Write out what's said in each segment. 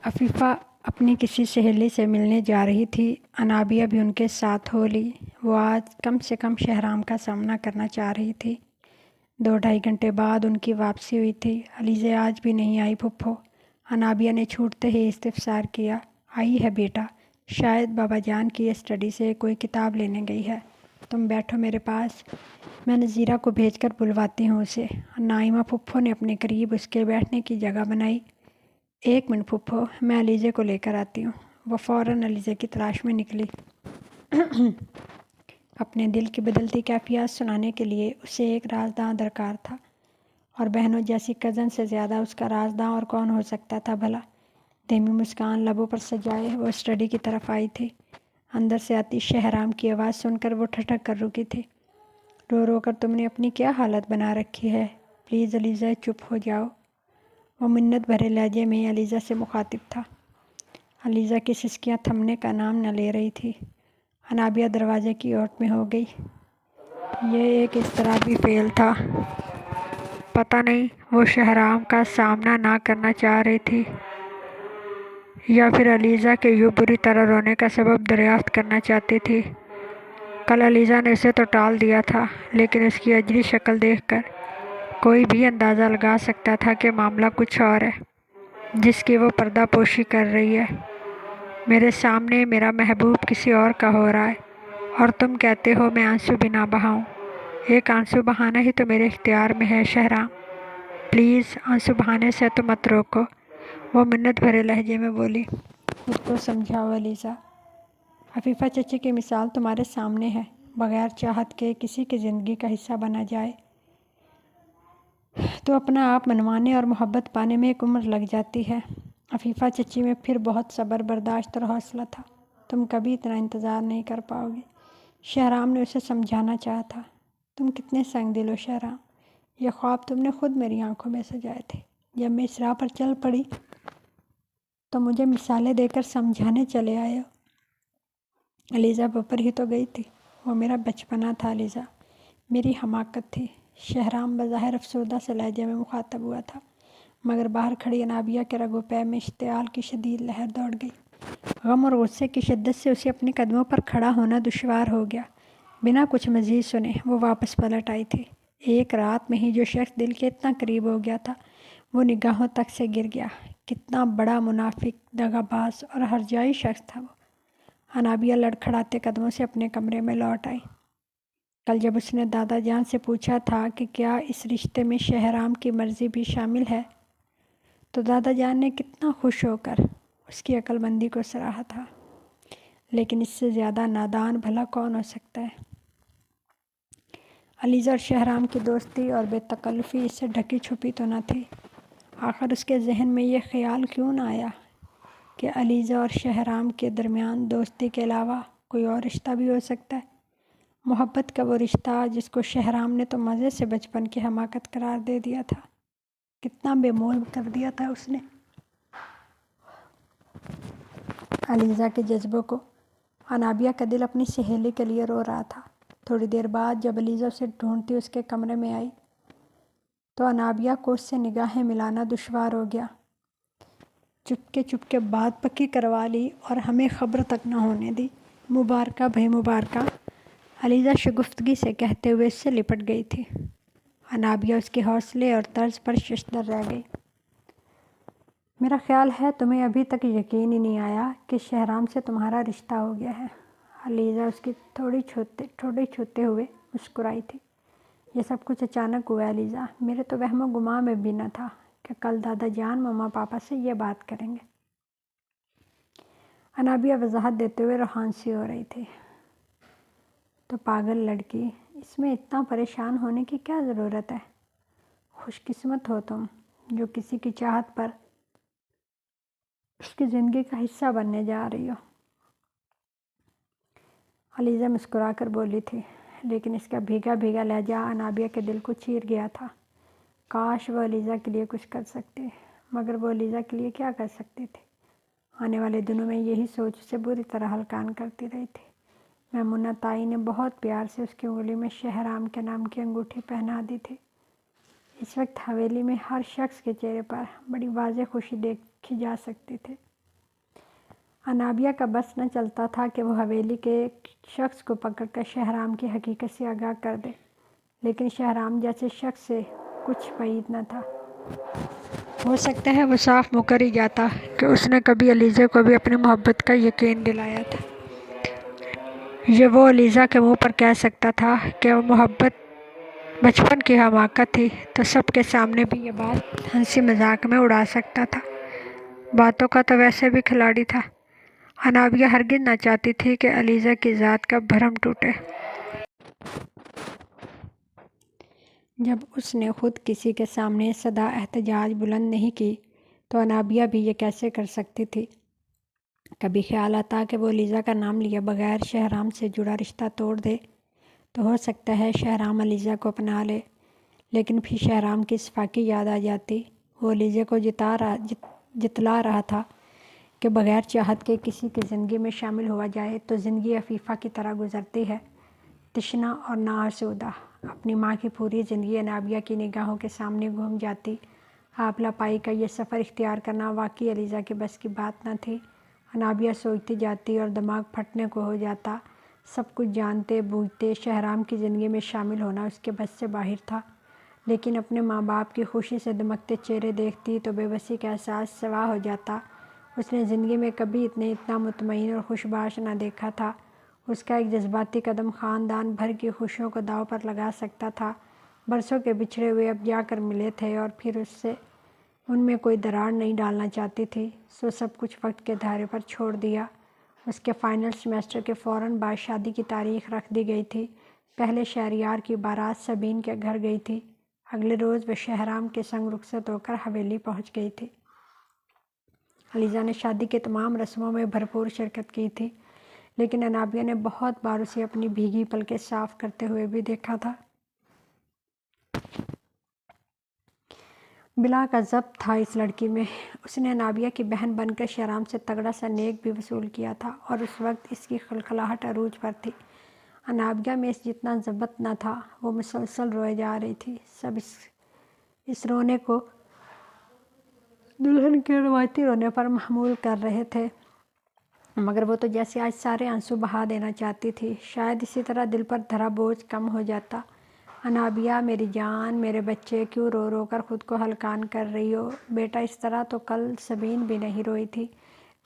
عفیفہ اپنی کسی سہیلی سے ملنے جا رہی تھی۔ انابیہ بھی ان کے ساتھ ہو لی۔ وہ آج کم سے کم شہرام کا سامنا کرنا چاہ رہی تھی۔ 2-2.5 گھنٹے بعد ان کی واپسی ہوئی تھی۔ علیزہ آج بھی نہیں آئی پھپھو؟ انابیہ نے چھوٹتے ہی استفسار کیا۔ آئی ہے بیٹا، شاید بابا جان کی اسٹڈی سے کوئی کتاب لینے گئی ہے۔ تم بیٹھو میرے پاس، میں نذیرہ کو بھیج کر بلواتی ہوں اسے۔ نائمہ پھپھو نے اپنے قریب اس کے بیٹھنے کی جگہ بنائی۔ 1 منٹ پھپھو، میں علیزہ کو لے کر آتی ہوں۔ وہ فوراً علیزہ کی تلاش میں نکلی۔ اپنے دل کی بدلتی کیفیات سنانے کے لیے اسے ایک رازداں درکار تھا، اور بہنوں جیسی کزن سے زیادہ اس کا رازداں اور کون ہو سکتا تھا بھلا؟ دھیمی مسکان لبوں پر سجائے وہ اسٹڈی کی طرف آئی تھی۔ اندر سے آتی شہرام کی آواز سن کر وہ ٹھٹک کر رکی تھی۔ رو رو کر تم نے اپنی کیا حالت بنا رکھی ہے؟ پلیز علیزہ چپ ہو جاؤ۔ وہ منت بھرے لہجے میں علیزہ سے مخاطب تھا۔ علیزہ کی سسکیاں تھمنے کا نام نہ لے رہی تھی۔ انابیہ دروازے کی اوٹ میں ہو گئی۔ یہ ایک اضطرابی فعل تھا۔ پتہ نہیں وہ شہرام کا سامنا نہ کرنا چاہ رہی تھی یا پھر علیزہ کے یوں بری طرح رونے کا سبب دریافت کرنا چاہتی تھی۔ کل علیزہ نے اسے تو ٹال دیا تھا، لیکن اس کی اجڑی شکل دیکھ کر کوئی بھی اندازہ لگا سکتا تھا کہ معاملہ کچھ اور ہے، جس کی وہ پردہ پوشی کر رہی ہے۔ میرے سامنے میرا محبوب کسی اور کا ہو رہا ہے، اور تم کہتے ہو میں آنسو بھی نہ بہاؤں۔ ایک آنسو بہانا ہی تو میرے اختیار میں ہے شہرام۔ پلیز آنسو بہانے سے تو مت روکو، وہ منت بھرے لہجے میں بولی۔ خود کو سمجھاؤ علیزہ، عفیفہ چچی کی مثال تمہارے سامنے ہے۔ بغیر چاہت کے کسی کی زندگی کا حصہ بنا جائے تو اپنا آپ منوانے اور محبت پانے میں ایک عمر لگ جاتی ہے۔ عفیفہ چچی میں پھر بہت صبر، برداشت اور حوصلہ تھا۔ تم کبھی اتنا انتظار نہیں کر پاؤ گے، شہرام نے اسے سمجھانا چاہا تھا۔ تم کتنے سنگ دل ہو شہرام، یہ خواب تم نے خود میری آنکھوں میں سجائے تھے۔ جب میں اس راہ پر چل پڑی تو مجھے مثالیں دے کر سمجھانے چلے آئے ہو۔ علیزہ بپر ہی تو گئی تھی۔ وہ میرا بچپنا تھا علیزہ، میری حماقت تھی۔ شہرام بظاہر افسردہ سے لہجے میں مخاطب ہوا تھا، مگر باہر کھڑی انابیہ کے رگ و پے میں اشتعال کی شدید لہر دوڑ گئی۔ غم اور غصے کی شدت سے اسے اپنے قدموں پر کھڑا ہونا دشوار ہو گیا۔ بنا کچھ مزید سنے وہ واپس پلٹ آئی تھی۔ ایک رات میں ہی جو شخص دل کے اتنا قریب ہو گیا تھا، وہ نگاہوں تک سے گر گیا۔ کتنا بڑا منافق، دغا باز اور ہرجائی شخص تھا وہ۔ انابیہ لڑکھڑاتے قدموں سے اپنے کمرے میں لوٹ آئی۔ کل جب اس نے دادا جان سے پوچھا تھا کہ کیا اس رشتے میں شہرام کی مرضی بھی شامل ہے، تو دادا جان نے کتنا خوش ہو کر اس کی عقل مندی کو سراہا تھا۔ لیکن اس سے زیادہ نادان بھلا کون ہو سکتا ہے؟ علیزہ اور شہرام کی دوستی اور بے تکلفی اس سے ڈھکی چھپی تو نہ تھی۔ آخر اس کے ذہن میں یہ خیال کیوں نہ آیا کہ علیزہ اور شہرام کے درمیان دوستی کے علاوہ کوئی اور رشتہ بھی ہو سکتا ہے؟ محبت کا وہ رشتہ جس کو شہرام نے تو مزے سے بچپن کی حماقت قرار دے دیا تھا، کتنا بے مول کر دیا تھا اس نے علیزہ کے جذبوں کو۔ انابیہ کا دل اپنی سہیلی کے لیے رو رہا تھا۔ تھوڑی دیر بعد جب علیزہ اسے ڈھونڈتی اس کے کمرے میں آئی تو انابیہ کو اس سے نگاہیں ملانا دشوار ہو گیا۔ چپکے بات پکی کروا لی اور ہمیں خبر تک نہ ہونے دی۔ مبارکہ بھائی مبارکہ، علیزہ شگفتگی سے کہتے ہوئے اس سے لپٹ گئی تھی۔ انابیہ اس کے حوصلے اور طرز پر ششدر رہ گئی۔ میرا خیال ہے تمہیں ابھی تک یقین ہی نہیں آیا کہ شہرام سے تمہارا رشتہ ہو گیا ہے۔ علیزہ اس کی ٹھوڑی چھوتے ہوئے مسکرائی تھی۔ یہ سب کچھ اچانک ہوا ہے علیزہ، میرے تو وہم و گمان میں بھی نہ تھا کہ کل دادا جان مما پاپا سے یہ بات کریں گے۔ انابیہ وضاحت دیتے ہوئے روحان سی ہو رہی تھی۔ تو پاگل لڑکی، اس میں اتنا پریشان ہونے کی کیا ضرورت ہے؟ خوش قسمت ہو تم جو کسی کی چاہت پر اس کی زندگی کا حصہ بننے جا رہی ہو۔ علیزہ مسکرا کر بولی تھی، لیکن اس کا بھیگا بھیگا لہجہ انابیہ کے دل کو چیر گیا تھا۔ کاش وہ علیزہ کے لیے کچھ کر سکتی، مگر وہ علیزہ کے لیے کیا کر سکتی تھی؟ آنے والے دنوں میں یہی سوچ اسے بری طرح ہلکان کرتی رہی تھی۔ میمونہ تائی نے بہت پیار سے اس کی انگلی میں شہرام کے نام کی انگوٹھی پہنا دی تھی۔ اس وقت حویلی میں ہر شخص کے چہرے پر بڑی واضح خوشی دیکھی جا سکتی تھی۔ انابیہ کا بس نہ چلتا تھا کہ وہ حویلی کے ایک شخص کو پکڑ کر شہرام کی حقیقت سے آگاہ کر دے، لیکن شہرام جیسے شخص سے کچھ بعید نہ تھا۔ ہو سکتا ہے وہ صاف مکر ہی جاتا کہ اس نے کبھی علیزہ کو بھی اپنی محبت کا یقین دلایا تھا۔ یہ وہ علیزہ کے منہ پر کہہ سکتا تھا کہ وہ محبت بچپن کی حماقت تھی، تو سب کے سامنے بھی یہ بات ہنسی مذاق میں اڑا سکتا تھا۔ باتوں کا تو ویسے بھی کھلاڑی تھا۔ انابیہ ہرگز نہ چاہتی تھی کہ علیزہ کی ذات کا بھرم ٹوٹے۔ جب اس نے خود کسی کے سامنے صدا احتجاج بلند نہیں کی تو انابیہ بھی یہ کیسے کر سکتی تھی؟ کبھی خیال آتا کہ وہ علیزہ کا نام لیے بغیر شہرام سے جڑا رشتہ توڑ دے تو ہو سکتا ہے شہرام علیزہ کو اپنا لے، لیکن پھر شہرام کی صفاقی یاد آ جاتی۔ وہ علیزہ کو جتلا رہا تھا کہ بغیر چاہت کے کسی کی زندگی میں شامل ہوا جائے تو زندگی عفیفہ کی طرح گزرتی ہے، تشنہ اور ناآسودہ۔ اپنی ماں کی پوری زندگی انابیہ کی نگاہوں کے سامنے گھوم جاتی۔ آبلہ پائی کا یہ سفر اختیار کرنا واقعی علیزہ کے بس کی بات نہ تھی۔ انابیہ سوچتی جاتی اور دماغ پھٹنے کو ہو جاتا۔ سب کچھ جانتے بوجھتے شہرام کی زندگی میں شامل ہونا اس کے بس سے باہر تھا، لیکن اپنے ماں باپ کی خوشی سے دمکتے چہرے دیکھتی تو بے بسی کا احساس سوا ہو جاتا۔ اس نے زندگی میں کبھی اتنا مطمئن اور خوشباش نہ دیکھا تھا۔ اس کا ایک جذباتی قدم خاندان بھر کی خوشیوں کو داؤ پر لگا سکتا تھا۔ برسوں کے بچھڑے ہوئے اب جا کر ملے تھے اور پھر ان میں کوئی دراڑ نہیں ڈالنا چاہتی تھی، سو سب کچھ وقت کے دھارے پر چھوڑ دیا۔ اس کے فائنل سیمسٹر کے فوراً بعد شادی کی تاریخ رکھ دی گئی تھی۔ پہلے شہریار کی بارات سبین کے گھر گئی تھی۔ اگلے روز وہ شہرام کے سنگ رخصت ہو کر حویلی پہنچ گئی تھی۔ علیزہ نے شادی کی تمام رسموں میں بھرپور شرکت کی تھی، لیکن انابیہ نے بہت بار اسے اپنی بھیگی پلکیں صاف کرتے ہوئے بھی دیکھا تھا۔ بلا کا ضبط تھا اس لڑکی میں۔ اس نے انابیہ کی بہن بن کر شہرام سے تگڑا سا نیک بھی وصول کیا تھا اور اس وقت اس کی خلخلاہٹ عروج پر تھی۔ انابیہ میں جتنا ضبط نہ تھا، وہ مسلسل روئے جا رہی تھی۔ سب اس رونے کو دلہن کے روایتی رونے پر محمول کر رہے تھے، مگر وہ تو جیسے آج سارے آنسو بہا دینا چاہتی تھی۔ شاید اسی طرح دل پر دھرا بوجھ کم ہو جاتا۔ انابیہ میری جان، میرے بچے، کیوں رو رو کر خود کو ہلکان کر رہی ہو؟ بیٹا اس طرح تو کل سبین بھی نہیں روئی تھی۔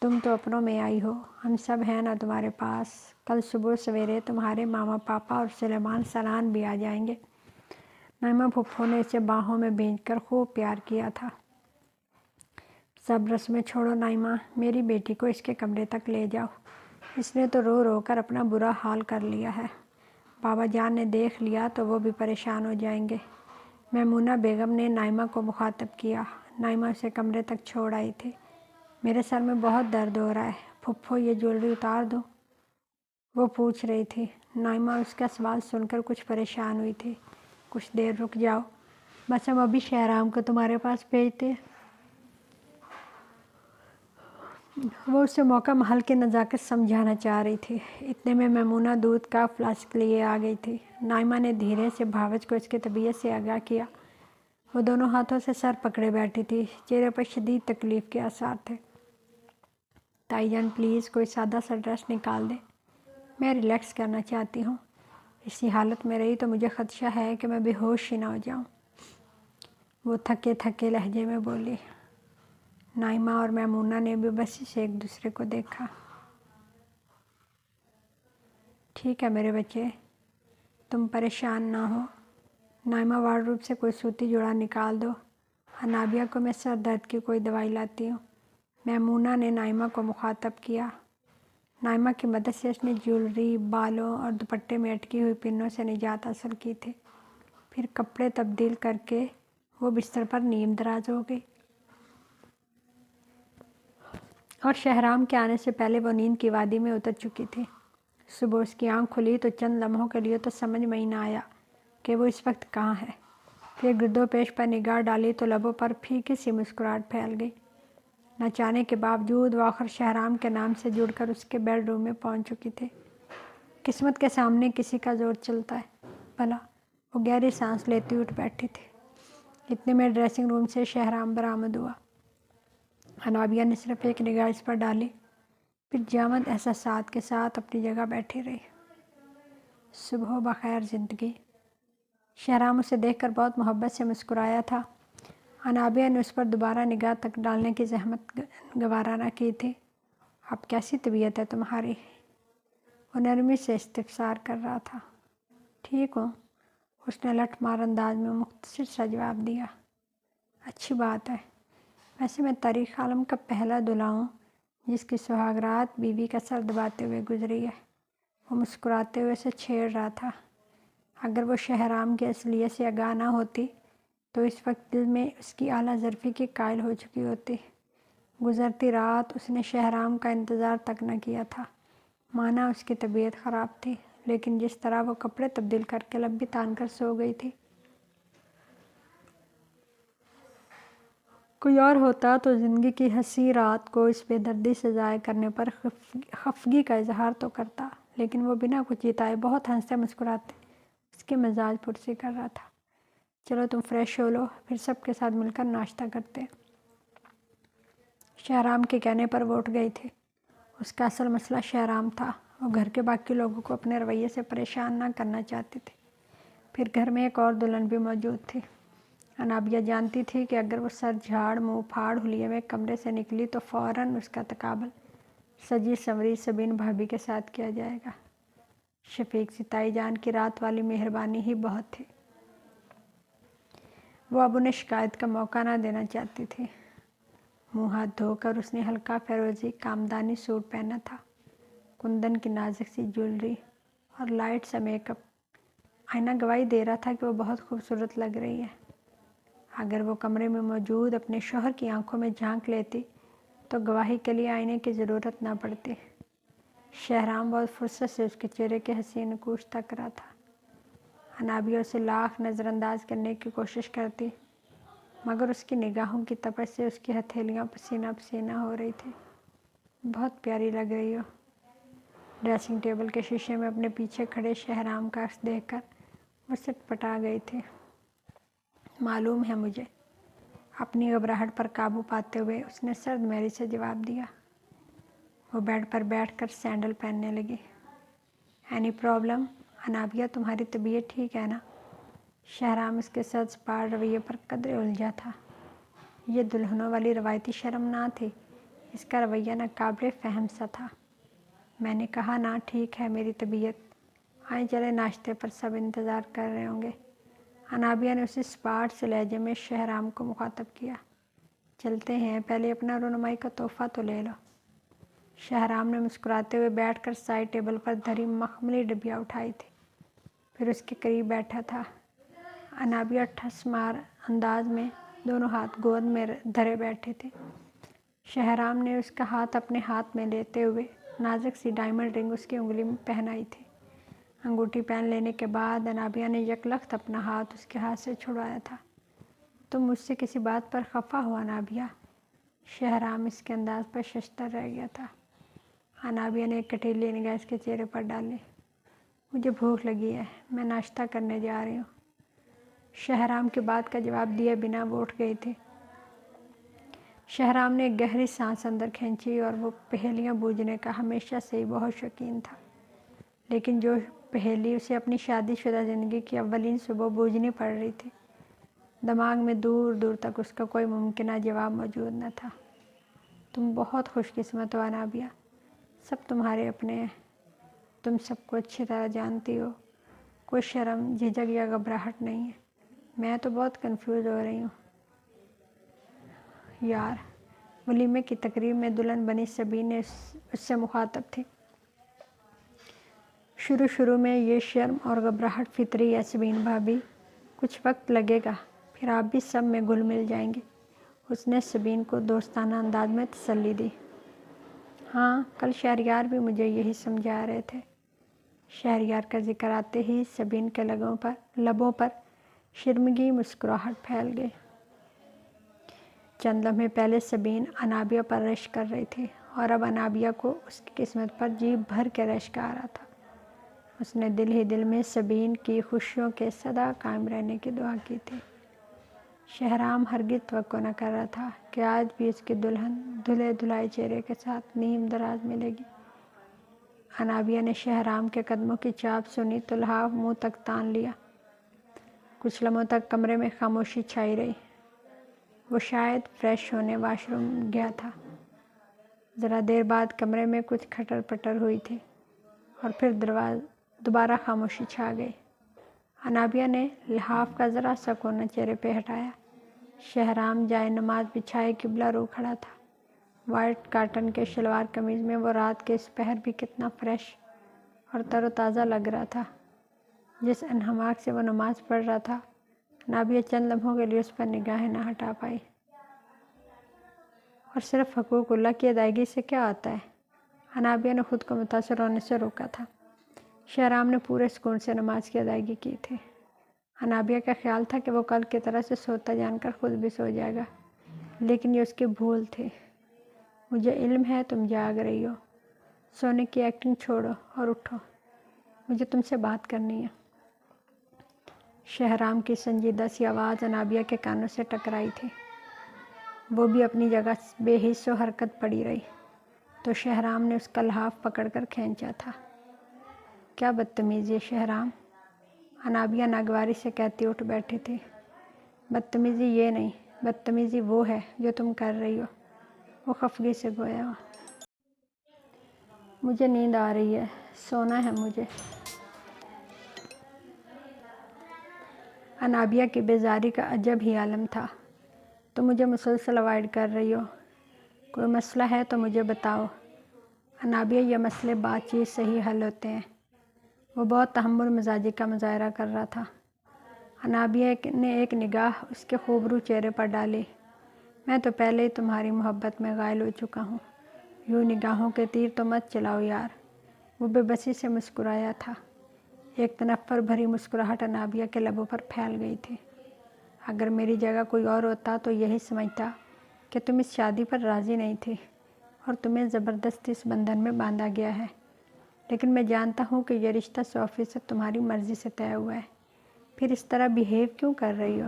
تم تو اپنوں میں آئی ہو، ہم سب ہیں نا تمہارے پاس۔ کل صبح سویرے تمہارے ماما پاپا اور سلیمان سنان بھی آ جائیں گے۔ نائمہ پھپھو نے اسے باہوں میں بھینچ کر خوب پیار کیا تھا۔ سب رسمیں چھوڑو نائمہ، میری بیٹی کو اس کے کمرے تک لے جاؤ، اس نے تو رو رو کر اپنا برا حال کر لیا ہے۔ بابا جان نے دیکھ لیا تو وہ بھی پریشان ہو جائیں گے۔ میمونہ بیگم نے نائمہ کو مخاطب کیا۔ نائمہ اسے کمرے تک چھوڑ آئی تھی۔ میرے سر میں بہت درد ہو رہا ہے، پھپھو یہ جویلری اتار دوں؟ وہ پوچھ رہی تھی۔ نائمہ اس کا سوال سن کر کچھ پریشان ہوئی تھی۔ کچھ دیر رک جاؤ، بس ہم ابھی شہرام کو تمہارے پاس بھیجتے ہیں۔ وہ اسے موقع محل کی نزاکت سمجھانا چاہ رہی تھی۔ اتنے میں میمونہ دودھ کا فلاسک لیے آ گئی تھی۔ نائمہ نے دھیرے سے بھاوج کو اس کی طبیعت سے آگاہ کیا۔ وہ دونوں ہاتھوں سے سر پکڑے بیٹھی تھی، چہرے پر شدید تکلیف کے آثار تھے۔ تائی جان پلیز کوئی سادہ سا ڈریس نکال دیں، میں ریلیکس کرنا چاہتی ہوں۔ اسی حالت میں رہی تو مجھے خدشہ ہے کہ میں بے ہوش ہی نہ ہو جاؤں، وہ تھکے تھکے لہجے میں بولی۔ نائمہ اور میمونہ نے بے بسی سے ایک دوسرے کو دیکھا۔ ٹھیک ہے میرے بچے، تم پریشان نہ ہو، نائمہ وارڈروب سے کوئی سوتی جوڑا نکال دو، انابیہ کو میں سر درد کی کوئی دوائی لاتی ہوں، میمونہ نے نائمہ کو مخاطب کیا۔ نائمہ کی مدد سے اس نے جیولری، بالوں اور دوپٹے میں اٹکی ہوئی پنوں سے نجات حاصل کی تھی۔ پھر کپڑے تبدیل کر کے وہ بستر پر نیم دراز ہو گئی اور شہرام کے آنے سے پہلے وہ نیند کی وادی میں اتر چکی تھی۔ صبح اس کی آنکھ کھلی تو چند لمحوں کے لیے تو سمجھ میں ہی نہ آیا کہ وہ اس وقت کہاں ہے۔ پھر گرد و پیش پر نگاہ ڈالی تو لبوں پر پھیکی سی مسکراہٹ پھیل گئی۔ نہ چاہنے کے باوجود وہ آخر شہرام کے نام سے جڑ کر اس کے بیڈ روم میں پہنچ چکی تھی۔ قسمت کے سامنے کسی کا زور چلتا ہے بھلا؟ وہ گہری سانس لیتی اٹھ بیٹھی تھی۔ اتنے میں ڈریسنگ روم سے شہرام برآمد ہوا۔ انابیہ نے صرف ایک نگاہ اس پر ڈالی پھر جامد احساسات کے ساتھ اپنی جگہ بیٹھی رہی۔ صبح بخیر زندگی۔ شہرام اسے دیکھ کر بہت محبت سے مسکرایا تھا۔ انابیہ نے اس پر دوبارہ نگاہ تک ڈالنے کی زحمت گوارا نہ کی تھی۔ اب کیسی طبیعت ہے تمہاری؟ وہ نرمی سے استفسار کر رہا تھا۔ ٹھیک ہوں، اس نے لٹ مار انداز میں مختصر سا جواب دیا۔ اچھی بات ہے، ویسے میں تاریخ عالم کا پہلا دلہا ہوں جس کی سہاگ رات بیوی کا سر دباتے ہوئے گزری ہے۔ وہ مسکراتے ہوئے اسے چھیڑ رہا تھا۔ اگر وہ شہرام کی اصلیت سے آگاہ نہ ہوتی تو اس وقت دل میں اس کی اعلیٰ ظرفی کی قائل ہو چکی ہوتی۔ گزرتی رات اس نے شہرام کا انتظار تک نہ کیا تھا۔ مانا اس کی طبیعت خراب تھی، لیکن جس طرح وہ کپڑے تبدیل کر کے لب بھی تان کر سو گئی تھی، کوئی اور ہوتا تو زندگی کی ہنسی رات کو اس بے دردی سے ضائع کرنے پر خفگی کا اظہار تو کرتا، لیکن وہ بنا کچھ جتائے بہت ہنستے مسکراتے اس کے مزاج پرسی کر رہا تھا۔ چلو تم فریش ہو لو، پھر سب کے ساتھ مل کر ناشتہ کرتے۔ شہرام کے کہنے پر وہ اٹھ گئی تھی۔ اس کا اصل مسئلہ شہرام تھا۔ وہ گھر کے باقی لوگوں کو اپنے رویے سے پریشان نہ کرنا چاہتی تھی۔ پھر گھر میں ایک اور دلہن بھی موجود تھی۔ انابیہ جانتی تھی کہ اگر وہ سر جھاڑ منہ پھاڑ حلیے میں کمرے سے نکلی تو فوراً اس کا تقابل سجی سنوری سبین بھابھی کے ساتھ کیا جائے گا۔ شفیق ستائی جان کی رات والی مہربانی ہی بہت تھی۔ وہ اب انہیں شکایت کا موقع نہ دینا چاہتی تھی۔ منہ ہاتھ دھو کر اس نے ہلکا فیروزی کامدانی سوٹ پہنا تھا۔ کندن کی نازک سی جویلری اور لائٹ سا میک اپ۔ آئینہ گواہی دے رہا تھا کہ وہ بہت خوبصورت لگ رہی ہے۔ اگر وہ کمرے میں موجود اپنے شوہر کی آنکھوں میں جھانک لیتی تو گواہی کے لیے آئینے کی ضرورت نہ پڑتی۔ شہرام بہت فرصت سے اس کے چہرے کے حسین نقوش تک رہا تھا۔ انابیہ اسے لاکھ نظر انداز کرنے کی کوشش کرتی، مگر اس کی نگاہوں کی تپش سے اس کی ہتھیلیاں پسینہ پسینہ ہو رہی تھی۔ بہت پیاری لگ رہی ہو۔ ڈریسنگ ٹیبل کے شیشے میں اپنے پیچھے کھڑے شہرام کا عکس دیکھ کر وہ سٹپٹا گئی تھی۔ معلوم ہے مجھے، اپنی گھبراہٹ پر قابو پاتے ہوئے اس نے سرد میری سے جواب دیا۔ وہ بیڈ پر بیٹھ کر سینڈل پہننے لگی۔ Any problem? انابیہ تمہاری طبیعت ٹھیک ہے نا؟ شہرام اس کے سرد سپاٹ رویے پر قدرے الجھا تھا۔ یہ دلہنوں والی روایتی شرم نہ تھی، اس کا رویہ ناقابل فہم سا تھا۔ میں نے کہا نا ٹھیک ہے میری طبیعت، آئیں چلے ناشتے پر، سب انتظار کر رہے ہوں گے۔ انابیہ نے اسی سپاٹ سے لہجے میں شہرام کو مخاطب کیا۔ چلتے ہیں، پہلے اپنا رونمائی کا تحفہ تو لے لو۔ شہرام نے مسکراتے ہوئے بیٹھ کر سائڈ ٹیبل پر دھری مخملی ڈبیا اٹھائی تھی، پھر اس کے قریب بیٹھا تھا۔ انابیہ ٹھس مار انداز میں دونوں ہاتھ گود میں دھرے بیٹھے تھے۔ شہرام نے اس کا ہاتھ اپنے ہاتھ میں لیتے ہوئے نازک سی ڈائمنڈ رنگ اس کی انگلی میں پہنائی تھی۔ انگوٹھی پہن لینے کے بعد انابیہ نے یکلخت اپنا ہاتھ اس کے ہاتھ سے چھڑوایا تھا۔ تم مجھ سے کسی بات پر خفا ہو انابیہ؟ شہرام اس کے انداز پر ششدر رہ گیا تھا۔ انابیہ نے ایک کٹیلی نگاہ اس کے چہرے پر ڈالی۔ مجھے بھوک لگی ہے، میں ناشتہ کرنے جا رہی ہوں۔ شہرام کی بات کا جواب دیے بنا وہ اٹھ گئی تھی۔ شہرام نے ایک گہری سانس اندر کھینچی اور وہ پہیلیاں بوجھنے کا ہمیشہ سے ہی بہت شوقین تھا، لیکن جو پہیلی اسے اپنی شادی شدہ زندگی کی اولین صبح بوجھنی پڑ رہی تھی، دماغ میں دور دور تک اس کا کوئی ممکنہ جواب موجود نہ تھا۔ تم بہت خوش قسمت ہو انابیہ، سب تمہارے اپنے ہیں، تم سب کو اچھی طرح جانتی ہو، کوئی شرم جھجک یا گھبراہٹ نہیں ہے۔ میں تو بہت کنفیوز ہو رہی ہوں یار۔ ولیمے کی تقریب میں دلہن بنی سبین اس سے مخاطب تھی۔ شروع میں یہ شرم اور گھبراہٹ فطری ہے سبین بھابھی، کچھ وقت لگے گا، پھر آپ بھی سب میں گھل مل جائیں گے۔ اس نے سبین کو دوستانہ انداز میں تسلی دی۔ ہاں، کل شہریار بھی مجھے یہی سمجھا رہے تھے۔ شہریار کا ذکر آتے ہی سبین کے لبوں پر شرمگی مسکراہٹ پھیل گئی۔ چند لمحے پہلے سبین انابیہ پر رشک کر رہی تھی اور اب انابیہ کو اس کی قسمت پر جی بھر کے رشک آ رہا تھا۔ اس نے دل ہی دل میں سبین کی خوشیوں کے سدا قائم رہنے کی دعا کی تھی۔ شہرام ہرگز توقع نہ کر رہا تھا کہ آج بھی اس کی دلہن دھلے دھلائے چہرے کے ساتھ نیم دراز ملے گی۔ انابیہ نے شہرام کے قدموں کی چاپ سنی تو لحاف منہ تک تان لیا۔ کچھ لمحوں تک کمرے میں خاموشی چھائی رہی۔ وہ شاید فریش ہونے واش روم گیا تھا۔ ذرا دیر بعد کمرے میں کچھ کھٹر پٹر ہوئی تھی اور پھر دوبارہ خاموشی چھا گئی۔ انابیہ نے لحاف کا ذرا سا کونا چہرے پہ ہٹایا۔ شہرام جائے نماز بچھائے قبلہ رو کھڑا تھا۔ وائٹ کاٹن کے شلوار قمیض میں وہ رات کے اس پہر بھی کتنا فریش اور تر و تازہ لگ رہا تھا۔ جس انہماک سے وہ نماز پڑھ رہا تھا، انابیہ چند لمحوں کے لیے اس پر نگاہیں نہ ہٹا پائی۔ اور صرف حقوق اللہ کی ادائیگی سے کیا آتا ہے؟ انابیہ نے خود کو متاثر ہونے سے روکا تھا۔ شہرام نے پورے سکون سے نماز کی ادائیگی کی تھی۔ انابیہ کا خیال تھا کہ وہ کل کی طرح سے سوتا جان کر خود بھی سو جائے گا، لیکن یہ اس کی بھول تھی۔ مجھے علم ہے تم جاگ رہی ہو، سونے کی ایکٹنگ چھوڑو اور اٹھو، مجھے تم سے بات کرنی ہے۔ شہرام کی سنجیدہ سی آواز انابیہ کے کانوں سے ٹکرائی تھی۔ وہ بھی اپنی جگہ بے حس و حرکت پڑی رہی تو شہرام نے اس کا لحاف پکڑ کر کھینچا تھا۔ کیا بدتمیزی ہے شہرام، انابیہ ناگواری سے کہتی اٹھ بیٹھی تھی۔ بدتمیزی یہ نہیں، بدتمیزی وہ ہے جو تم کر رہی ہو۔ وہ خفگی سے گویا، مجھے نیند آ رہی ہے، سونا ہے مجھے۔ انابیہ کی بیزاری کا عجب ہی عالم تھا۔ تم مجھے مسلسل اوائڈ کر رہی ہو، کوئی مسئلہ ہے تو مجھے بتاؤ۔ انابیہ، یہ مسئلے بات چیت سے ہی حل ہوتے ہیں۔ وہ بہت تحمل مزاجی کا مظاہرہ کر رہا تھا۔ انابیہ نے ایک نگاہ اس کے خوبرو چہرے پر ڈالی۔ میں تو پہلے ہی تمہاری محبت میں غائل ہو چکا ہوں، یوں نگاہوں کے تیر تو مت چلاؤ یار۔ وہ بے بسی سے مسکرایا تھا۔ ایک تنفر بھری مسکراہٹ انابیہ کے لبوں پر پھیل گئی تھی۔ اگر میری جگہ کوئی اور ہوتا تو یہی سمجھتا کہ تم اس شادی پر راضی نہیں تھی اور تمہیں زبردستی اس بندھن میں باندھا گیا ہے، لیکن میں جانتا ہوں کہ یہ رشتہ 100% تمہاری مرضی سے طے ہوا ہے، پھر اس طرح بیہیو کیوں کر رہی ہو؟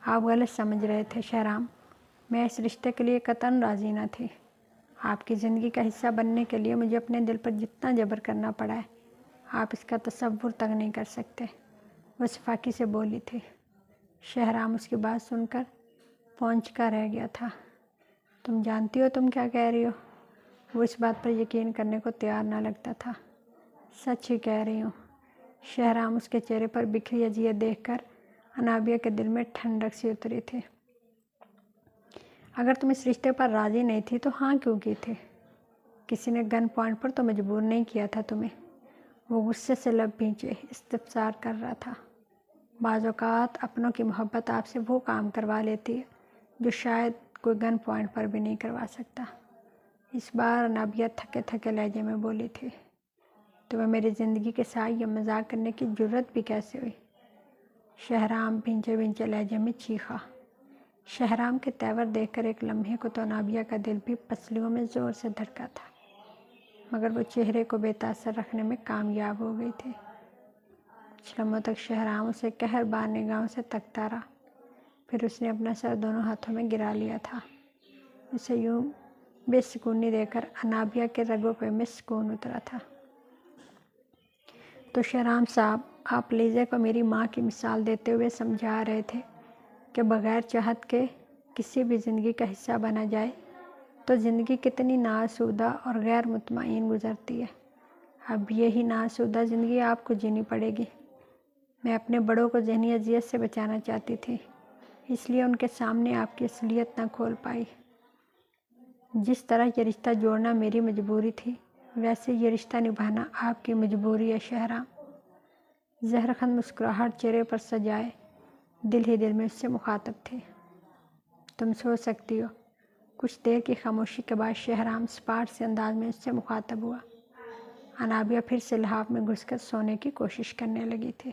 آپ غلط سمجھ رہے تھے شہرام، میں اس رشتے کے لیے قطعاً راضی نہ تھی۔ آپ کی زندگی کا حصہ بننے کے لیے مجھے اپنے دل پر جتنا جبر کرنا پڑا ہے، آپ اس کا تصور تک نہیں کر سکتے، وہ سفاکی سے بولی تھی۔ شہرام اس کی بات سن کر پونچھکا رہ گیا تھا۔ تم جانتی ہو تم کیا کہہ رہی ہو؟ وہ اس بات پر یقین کرنے کو تیار نہ لگتا تھا۔ سچ ہی کہہ رہی ہوں۔ شہرام اس کے چہرے پر بکھری اذیت دیکھ کر انابیہ کے دل میں ٹھنڈک سی اتری تھی۔ اگر تم اس رشتے پر راضی نہیں تھی تو ہاں کیوں کی تھی؟ کسی نے گن پوائنٹ پر تو مجبور نہیں کیا تھا تمہیں۔ وہ غصے سے لب بھینچے استفسار کر رہا تھا۔ بعض اوقات اپنوں کی محبت آپ سے وہ کام کروا لیتی ہے جو شاید کوئی گن پوائنٹ پر بھی نہیں کروا سکتا۔ اس بار انابیہ تھکے تھکے لہجے میں بولی تھی۔ تمہیں میری زندگی کے ساتھ یہ مذاق کرنے کی جرت بھی کیسے ہوئی؟ شہرام بھینچے بھینچے لہجے میں چیخا۔ شہرام کے تیور دیکھ کر ایک لمحے کو تو انابیہ کا دل بھی پسلیوں میں زور سے دھڑکا تھا، مگر وہ چہرے کو بے تاثر رکھنے میں کامیاب ہو گئی تھی۔ کچھ لمحوں تک شہرام اسے قہر بار نگاہوں سے تکتا رہا، پھر اس نے اپنا سر دونوں ہاتھوں میں گرا لیا تھا۔ اسے یوں بے سکونی دے کر انابیہ کے رگوں پہ میں سکون اترا تھا۔ تو شہرام صاحب، آپ لیزے کو میری ماں کی مثال دیتے ہوئے سمجھا رہے تھے کہ بغیر چاہت کے کسی بھی زندگی کا حصہ بنا جائے تو زندگی کتنی ناآسودہ اور غیر مطمئن گزرتی ہے۔ اب یہی ناآسودہ زندگی آپ کو جینی پڑے گی۔ میں اپنے بڑوں کو ذہنی اذیت سے بچانا چاہتی تھی، اس لیے ان کے سامنے آپ کی اصلیت نہ کھول پائی۔ جس طرح یہ رشتہ جوڑنا میری مجبوری تھی، ویسے یہ رشتہ نبھانا آپ کی مجبوری ہے شہرام۔ زہرخند مسکراہٹ چہرے پر سجائے دل ہی دل میں اس سے مخاطب تھی۔ تم سو سکتی ہو۔ کچھ دیر کی خاموشی کے بعد شہرام سپاٹ سے انداز میں اس سے مخاطب ہوا۔ انابیہ پھر سے لحاف میں گھس کر سونے کی کوشش کرنے لگی تھی۔